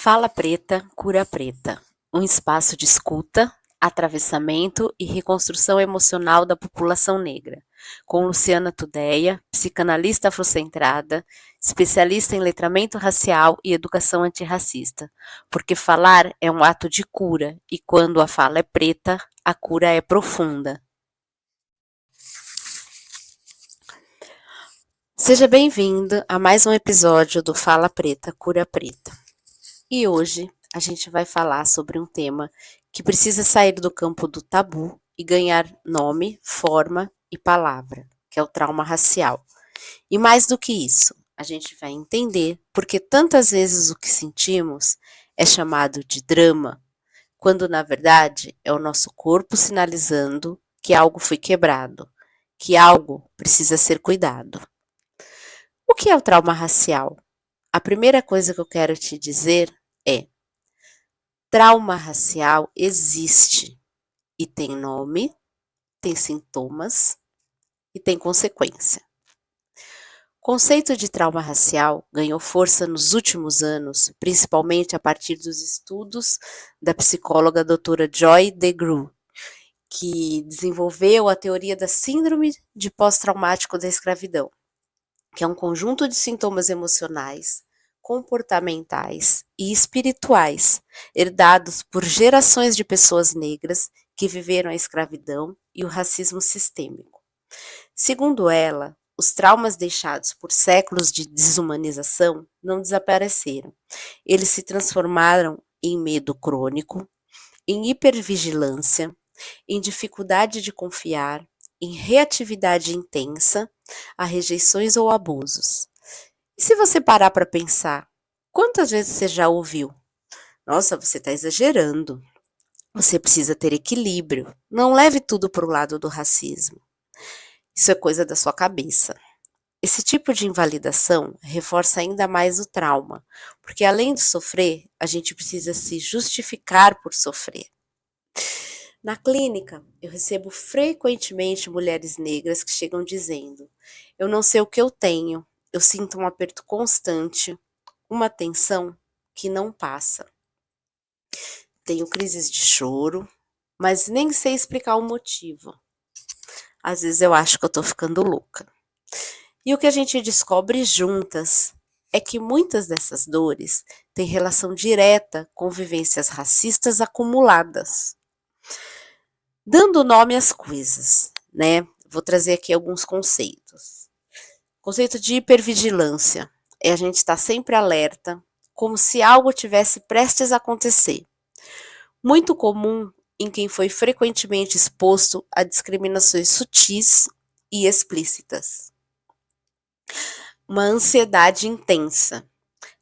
Fala Preta, Cura Preta, um espaço de escuta, atravessamento e reconstrução emocional da população negra, com Luciana Tudeia, psicanalista afrocentrada, especialista em letramento racial e educação antirracista, porque falar é um ato de cura e quando a fala é preta, a cura é profunda. Seja bem-vindo a mais um episódio do Fala Preta, Cura Preta. E hoje a gente vai falar sobre um tema que precisa sair do campo do tabu e ganhar nome, forma e palavra, que é o trauma racial. E mais do que isso, a gente vai entender porque tantas vezes o que sentimos é chamado de drama, quando na verdade é o nosso corpo sinalizando que algo foi quebrado, que algo precisa ser cuidado. O que é o trauma racial? A primeira coisa que eu quero te dizer é: trauma racial existe e tem nome, tem sintomas e tem consequência. O conceito de trauma racial ganhou força nos últimos anos, principalmente a partir dos estudos da psicóloga doutora Joy DeGruy, que desenvolveu a teoria da síndrome de pós-traumático da escravidão, que é um conjunto de sintomas emocionais, comportamentais e espirituais herdados por gerações de pessoas negras que viveram a escravidão e o racismo sistêmico. Segundo ela, os traumas deixados por séculos de desumanização não desapareceram. Eles se transformaram em medo crônico, em hipervigilância, em dificuldade de confiar, em reatividade intensa a rejeições ou abusos. E se você parar para pensar, quantas vezes você já ouviu? Nossa, você está exagerando. Você precisa ter equilíbrio. Não leve tudo para o lado do racismo. Isso é coisa da sua cabeça. Esse tipo de invalidação reforça ainda mais o trauma, porque além de sofrer, a gente precisa se justificar por sofrer. Na clínica, eu recebo frequentemente mulheres negras que chegam dizendo: eu não sei o que eu tenho, eu sinto um aperto constante, uma tensão que não passa. Tenho crises de choro, mas nem sei explicar o motivo. Às vezes eu acho que eu tô ficando louca. E o que a gente descobre juntas é que muitas dessas dores têm relação direta com vivências racistas acumuladas. Dando nome às coisas, né? Vou trazer aqui alguns conceitos. Conceito de hipervigilância é a gente estar sempre alerta, como se algo tivesse prestes a acontecer. Muito comum em quem foi frequentemente exposto a discriminações sutis e explícitas. Uma ansiedade intensa.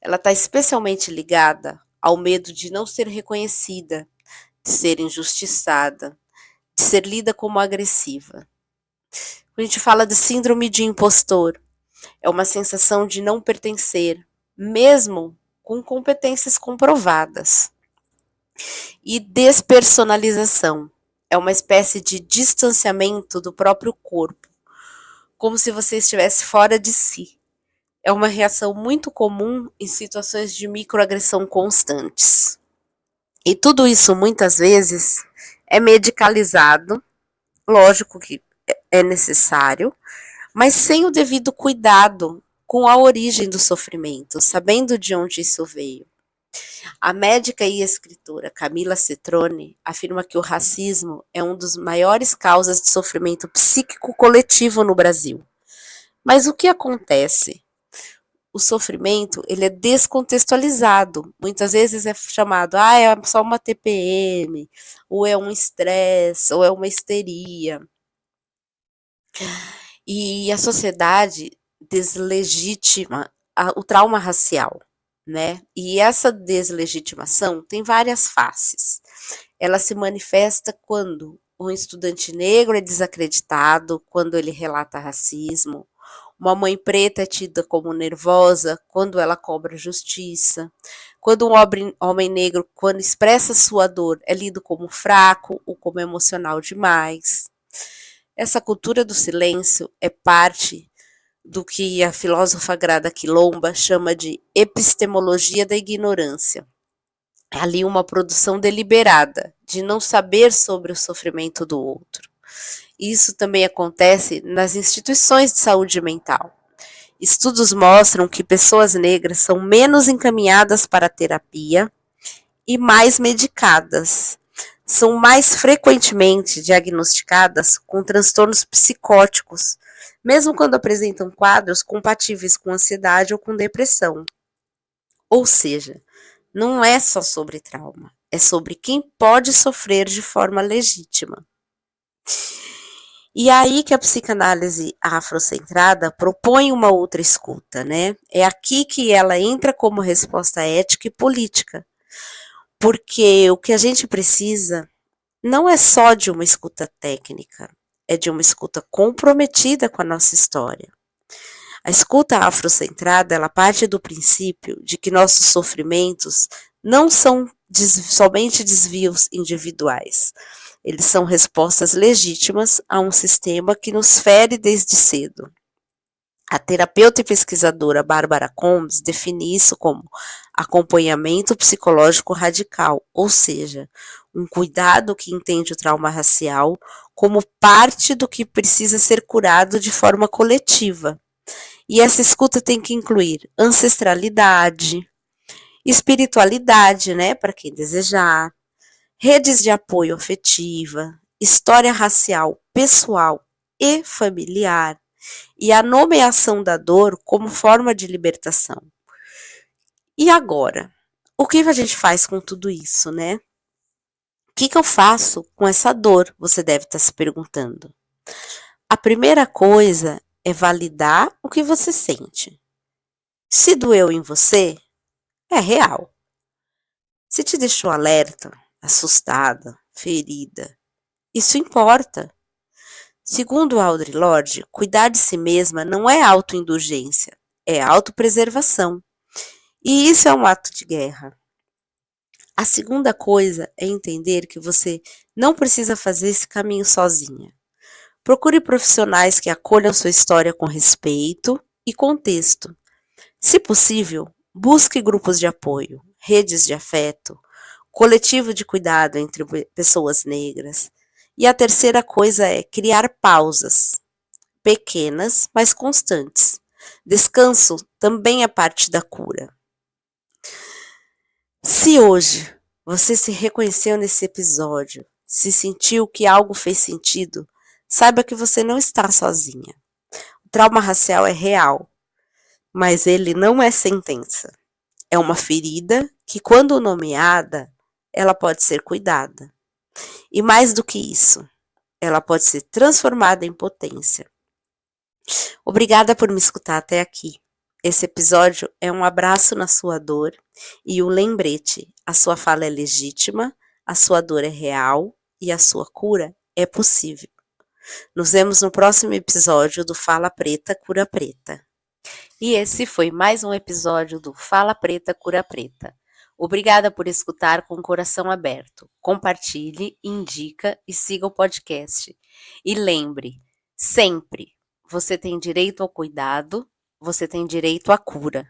Ela está especialmente ligada ao medo de não ser reconhecida, de ser injustiçada, de ser lida como agressiva. Quando a gente fala de síndrome de impostor, é uma sensação de não pertencer, mesmo com competências comprovadas. E despersonalização, é uma espécie de distanciamento do próprio corpo, como se você estivesse fora de si. É uma reação muito comum em situações de microagressão constantes. E tudo isso, muitas vezes, é medicalizado, lógico que é necessário, mas sem o devido cuidado com a origem do sofrimento, sabendo de onde isso veio. A médica e escritora Camila Cetrone afirma que o racismo é uma das maiores causas de sofrimento psíquico coletivo no Brasil. Mas o que acontece? O sofrimento, ele é descontextualizado. Muitas vezes é chamado, é só uma TPM, ou é um estresse, ou é uma histeria. E a sociedade deslegitima o trauma racial, né? E essa deslegitimação tem várias faces. Ela se manifesta quando um estudante negro é desacreditado, quando ele relata racismo. Uma mãe preta é tida como nervosa quando ela cobra justiça. Quando um homem negro, quando expressa sua dor, é lido como fraco ou como emocional demais. Essa cultura do silêncio é parte do que a filósofa Grada Quilomba chama de epistemologia da ignorância. ali uma produção deliberada, de não saber sobre o sofrimento do outro. Isso também acontece nas instituições de saúde mental. Estudos mostram que pessoas negras são menos encaminhadas para a terapia e mais medicadas. São mais frequentemente diagnosticadas com transtornos psicóticos, mesmo quando apresentam quadros compatíveis com ansiedade ou com depressão. Ou seja, não é só sobre trauma, é sobre quem pode sofrer de forma legítima. E aí que a psicanálise afrocentrada propõe uma outra escuta, né? É aqui que ela entra como resposta ética e política, porque o que a gente precisa não é só de uma escuta técnica, é de uma escuta comprometida com a nossa história. A escuta afrocentrada, ela parte do princípio de que nossos sofrimentos não são somente desvios individuais. Eles são respostas legítimas a um sistema que nos fere desde cedo. A terapeuta e pesquisadora Bárbara Combs define isso como acompanhamento psicológico radical, ou seja, um cuidado que entende o trauma racial como parte do que precisa ser curado de forma coletiva. E essa escuta tem que incluir ancestralidade, espiritualidade, né, para quem desejar, redes de apoio afetiva, história racial pessoal e familiar, e a nomeação da dor como forma de libertação. E agora? O que a gente faz com tudo isso, né? O que eu faço com essa dor? Você deve estar se perguntando. A primeira coisa é validar o que você sente. Se doeu em você, é real. Se te deixou alerta, assustada, ferida, isso importa. Segundo Audre Lorde, cuidar de si mesma não é autoindulgência, é autopreservação. E isso é um ato de guerra. A segunda coisa é entender que você não precisa fazer esse caminho sozinha. Procure profissionais que acolham sua história com respeito e contexto. Se possível, busque grupos de apoio, redes de afeto, coletivo de cuidado entre pessoas negras. E a terceira coisa é criar pausas, pequenas, mas constantes. Descanso também é parte da cura. Se hoje você se reconheceu nesse episódio, se sentiu que algo fez sentido, saiba que você não está sozinha. O trauma racial é real, mas ele não é sentença. É uma ferida que, quando nomeada, ela pode ser cuidada. E mais do que isso, ela pode ser transformada em potência. Obrigada por me escutar até aqui. Esse episódio é um abraço na sua dor e um lembrete: a sua fala é legítima, a sua dor é real e a sua cura é possível. Nos vemos no próximo episódio do Fala Preta, Cura Preta. E esse foi mais um episódio do Fala Preta, Cura Preta. Obrigada por escutar com o coração aberto. Compartilhe, indica e siga o podcast. E lembre, sempre, você tem direito ao cuidado, você tem direito à cura.